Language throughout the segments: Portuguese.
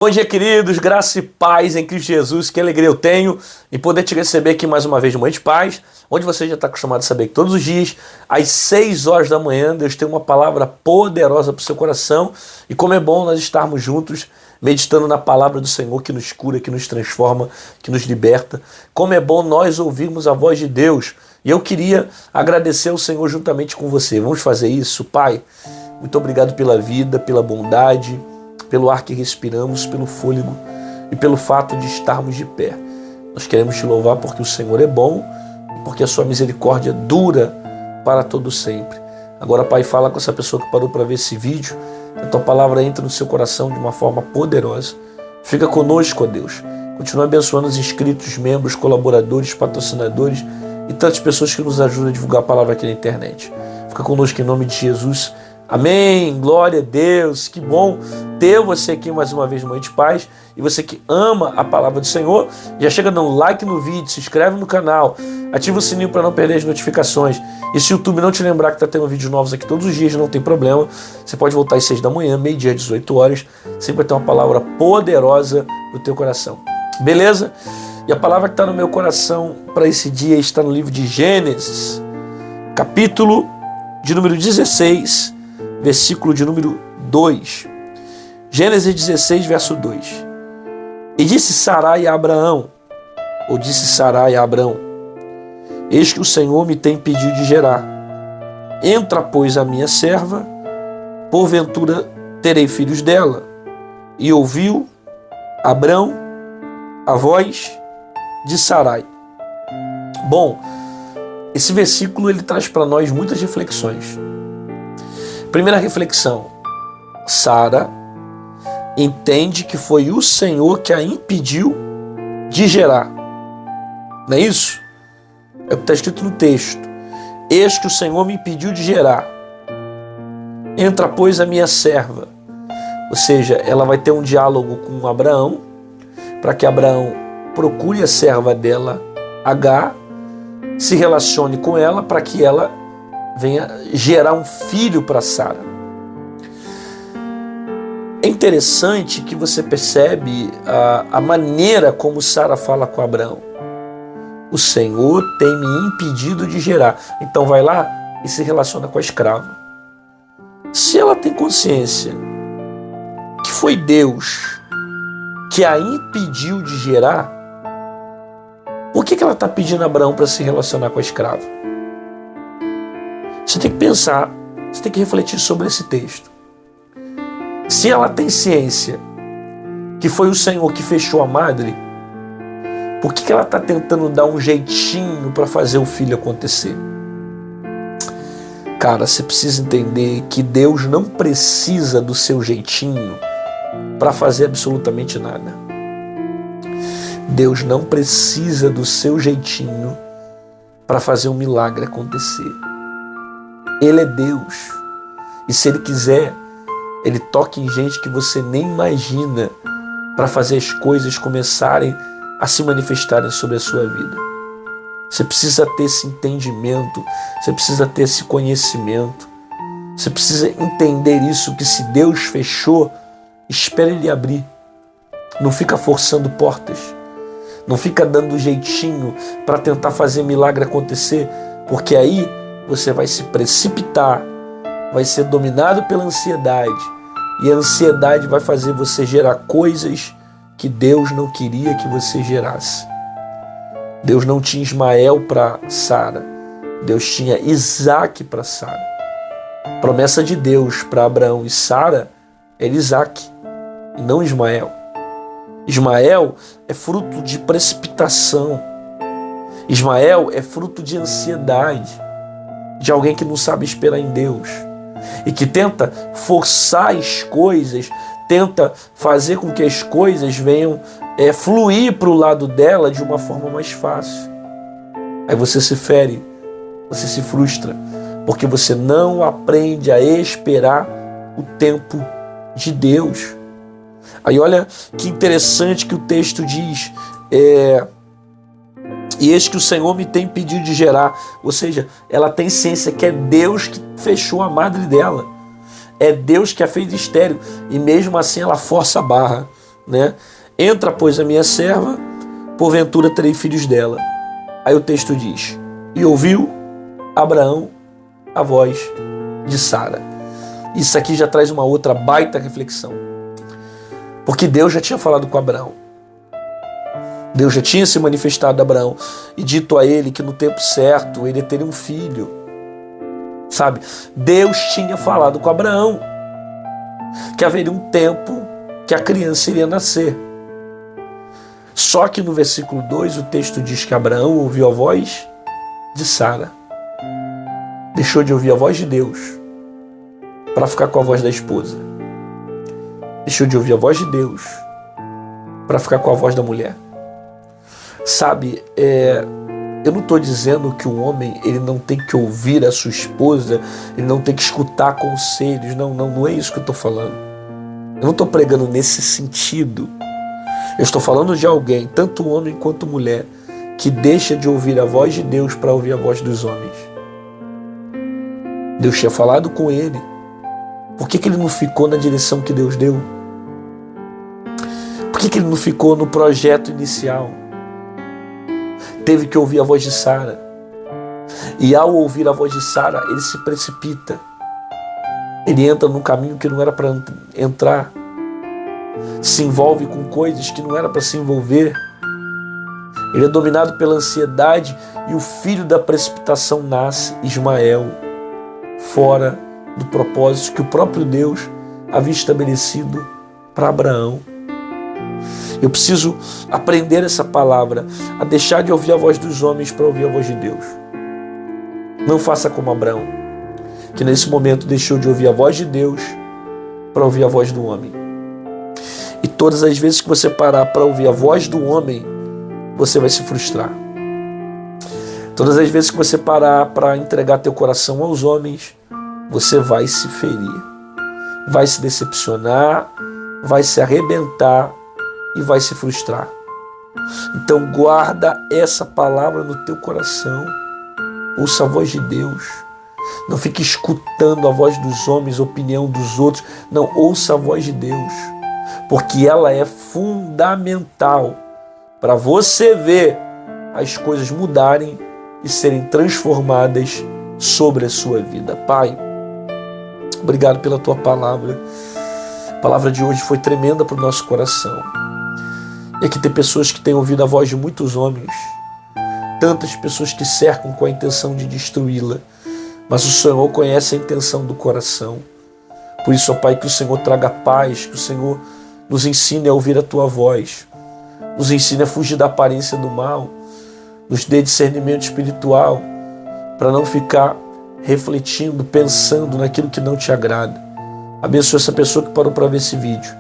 Bom dia, queridos, graça e paz em Cristo Jesus, que alegria eu tenho em poder te receber aqui mais uma vez no Manhã de Paz, onde você já está acostumado a saber que todos os dias, às 6 horas da manhã, Deus tem uma palavra poderosa para o seu coração, e como é bom nós estarmos juntos, meditando na palavra do Senhor que nos cura, que nos transforma, que nos liberta, como é bom nós ouvirmos a voz de Deus, e eu queria agradecer ao Senhor juntamente com você. Vamos fazer isso, Pai? Muito obrigado pela vida, pela bondade, pelo ar que respiramos, pelo fôlego e pelo fato de estarmos de pé. Nós queremos te louvar porque o Senhor é bom e porque a sua misericórdia dura para todo sempre. Agora, Pai, fala com essa pessoa que parou para ver esse vídeo, que a tua palavra entre no seu coração de uma forma poderosa. Fica conosco, ó Deus. Continua abençoando os inscritos, membros, colaboradores, patrocinadores e tantas pessoas que nos ajudam a divulgar a palavra aqui na internet. Fica conosco em nome de Jesus. Amém, glória a Deus, que bom ter você aqui mais uma vez no Manhã de Paz, e você que ama a palavra do Senhor, já chega dando like no vídeo, se inscreve no canal, ativa o sininho para não perder as notificações, e se o YouTube não te lembrar que está tendo vídeos novos aqui todos os dias, não tem problema, você pode voltar às 6 da manhã, meio-dia, 18 horas, sempre vai ter uma palavra poderosa para o teu coração, beleza? E a palavra que está no meu coração para esse dia está no livro de Gênesis, capítulo de número 16, versículo de número 2. Gênesis 16, verso 2. E disse Sarai a Abraão, ou disse Sarai a Abrão: eis que o Senhor me tem pedido de gerar. Entra, pois, a minha serva, porventura terei filhos dela. E ouviu Abrão a voz de Sarai. Bom, esse versículo ele traz para nós muitas reflexões. Primeira reflexão: Sara entende que foi o Senhor que a impediu de gerar. Não é isso? É o que está escrito no texto. Eis que o Senhor me impediu de gerar. Entra, pois, a minha serva. Ou seja, ela vai ter um diálogo com Abraão, para que Abraão procure a serva dela, Agar, se relacione com ela, para que ela venha gerar um filho para Sara. É interessante que você percebe a maneira como Sara fala com Abraão. O Senhor tem me impedido de gerar. Então vai lá e se relaciona com a escrava. Se ela tem consciência que foi Deus que a impediu de gerar, por que ela está pedindo a Abraão para se relacionar com a escrava? Você tem que pensar, você tem que refletir sobre esse texto. Se ela tem ciência que foi o Senhor que fechou a madre, por que ela está tentando dar um jeitinho para fazer o filho acontecer? Cara, você precisa entender que Deus não precisa do seu jeitinho para fazer absolutamente nada. Deus não precisa do seu jeitinho para fazer um milagre acontecer. Ele é Deus. E se Ele quiser, Ele toca em gente que você nem imagina para fazer as coisas começarem a se manifestarem sobre a sua vida. Você precisa ter esse entendimento, você precisa ter esse conhecimento, você precisa entender isso, que se Deus fechou, espera Ele abrir. Não fica forçando portas, não fica dando jeitinho para tentar fazer milagre acontecer, porque aí você vai se precipitar, vai ser dominado pela ansiedade, e a ansiedade vai fazer você gerar coisas que Deus não queria que você gerasse. Deus não tinha Ismael para Sara, Deus tinha Isaac para Sara. A promessa de Deus para Abraão e Sara era Isaac, e não Ismael. Ismael é fruto de precipitação. Ismael é fruto de ansiedade, de alguém que não sabe esperar em Deus e que tenta forçar as coisas, tenta fazer com que as coisas venham fluir para o lado dela de uma forma mais fácil. Aí você se fere, você se frustra, porque você não aprende a esperar o tempo de Deus. Aí olha que interessante que o texto diz, e eis que o Senhor me tem pedido de gerar. Ou seja, ela tem ciência que é Deus que fechou a madre dela. É Deus que a fez estéril. E mesmo assim ela força a barra. né? Entra, pois, a minha serva, porventura terei filhos dela. Aí o texto diz: e ouviu Abraão a voz de Sara. Isso aqui já traz uma outra baita reflexão. Porque Deus já tinha falado com Abraão. Deus já tinha se manifestado a Abraão e dito a ele que no tempo certo ele teria um filho. Sabe? Deus tinha falado com Abraão que haveria um tempo que a criança iria nascer. Só que no versículo 2 o texto diz que Abraão ouviu a voz de Sara. Deixou de ouvir a voz de Deus para ficar com a voz da esposa. Deixou de ouvir a voz de Deus para ficar com a voz da mulher. Sabe, eu não estou dizendo que o homem ele não tem que ouvir a sua esposa, ele não tem que escutar conselhos. Não é isso que eu estou falando. Eu não estou pregando nesse sentido. Eu estou falando de alguém, tanto homem quanto mulher, que deixa de ouvir a voz de Deus para ouvir a voz dos homens. Deus tinha falado com ele. Por que ele não ficou na direção que Deus deu? Por que ele não ficou no projeto inicial? Teve que ouvir a voz de Sara. E ao ouvir a voz de Sara, ele se precipita. Ele entra num caminho que não era para entrar. Se envolve com coisas que não era para se envolver. Ele é dominado pela ansiedade e o filho da precipitação nasce, Ismael, fora do propósito que o próprio Deus havia estabelecido para Abraão. Eu preciso aprender essa palavra, a deixar de ouvir a voz dos homens para ouvir a voz de Deus. Não faça como Abraão, que nesse momento deixou de ouvir a voz de Deus para ouvir a voz do homem. E todas as vezes que você parar para ouvir a voz do homem, você vai se frustrar. Todas as vezes que você parar para entregar teu coração aos homens, você vai se ferir, vai se decepcionar, vai se arrebentar e vai se frustrar. Então guarda essa palavra no teu coração. Ouça a voz de Deus. Não fique escutando a voz dos homens, a opinião dos outros. Não, ouça a voz de Deus. Porque ela é fundamental para você ver as coisas mudarem e serem transformadas sobre a sua vida. Pai, obrigado pela tua palavra. A palavra de hoje foi tremenda para o nosso coração. E aqui tem pessoas que têm ouvido a voz de muitos homens, tantas pessoas que cercam com a intenção de destruí-la, mas o Senhor conhece a intenção do coração. Por isso, ó Pai, que o Senhor traga paz, que o Senhor nos ensine a ouvir a tua voz, nos ensine a fugir da aparência do mal, nos dê discernimento espiritual, para não ficar refletindo, pensando naquilo que não te agrada. Abençoa essa pessoa que parou para ver esse vídeo,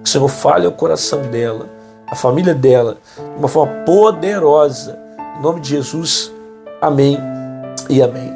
que o Senhor fale ao coração dela, a família dela, de uma forma poderosa. Em nome de Jesus, amém e amém.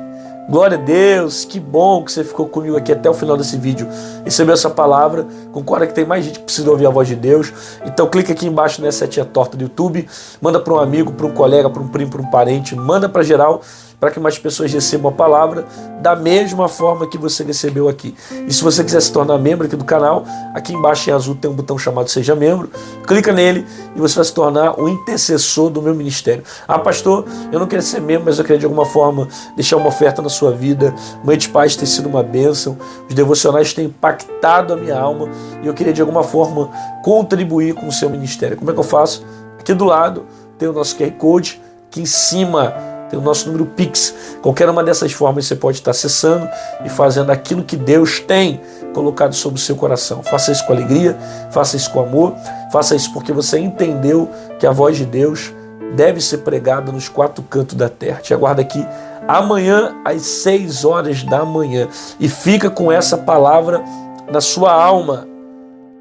Glória a Deus, que bom que você ficou comigo aqui até o final desse vídeo. Recebeu essa palavra, concorda que tem mais gente que precisa ouvir a voz de Deus. Então clica aqui embaixo nessa setinha torta do YouTube, manda para um amigo, para um colega, para um primo, para um parente, manda para geral, para que mais pessoas recebam a palavra da mesma forma que você recebeu aqui. E se você quiser se tornar membro aqui do canal, aqui embaixo em azul tem um botão chamado Seja Membro, clica nele e você vai se tornar um intercessor do meu ministério. Ah, pastor, eu não queria ser membro, mas eu queria de alguma forma deixar uma oferta na sua vida. Mãe de Paz tem sido uma bênção, os devocionais têm impactado a minha alma e eu queria de alguma forma contribuir com o seu ministério. Como é que eu faço? Aqui do lado tem o nosso QR Code, aqui em cima tem o nosso número Pix. Qualquer uma dessas formas você pode estar acessando e fazendo aquilo que Deus tem colocado sobre o seu coração. Faça isso com alegria, faça isso com amor, faça isso porque você entendeu que a voz de Deus deve ser pregada nos quatro cantos da terra. Te aguardo aqui amanhã às 6 horas da manhã e fica com essa palavra na sua alma.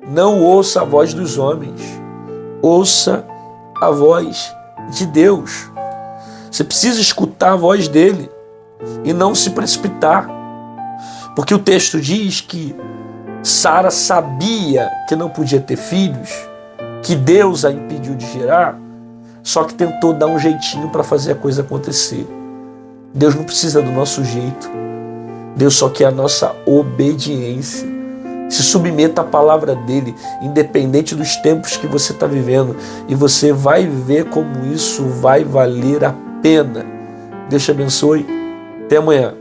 Não ouça a voz dos homens, ouça a voz de Deus. Você precisa escutar a voz dele e não se precipitar. Porque o texto diz que Sara sabia que não podia ter filhos, que Deus a impediu de gerar, só que tentou dar um jeitinho para fazer a coisa acontecer. Deus não precisa do nosso jeito. Deus só quer a nossa obediência. Se submeta à palavra dele, independente dos tempos que você está vivendo, e você vai ver como isso vai valer a pena. Deus te abençoe. Até amanhã.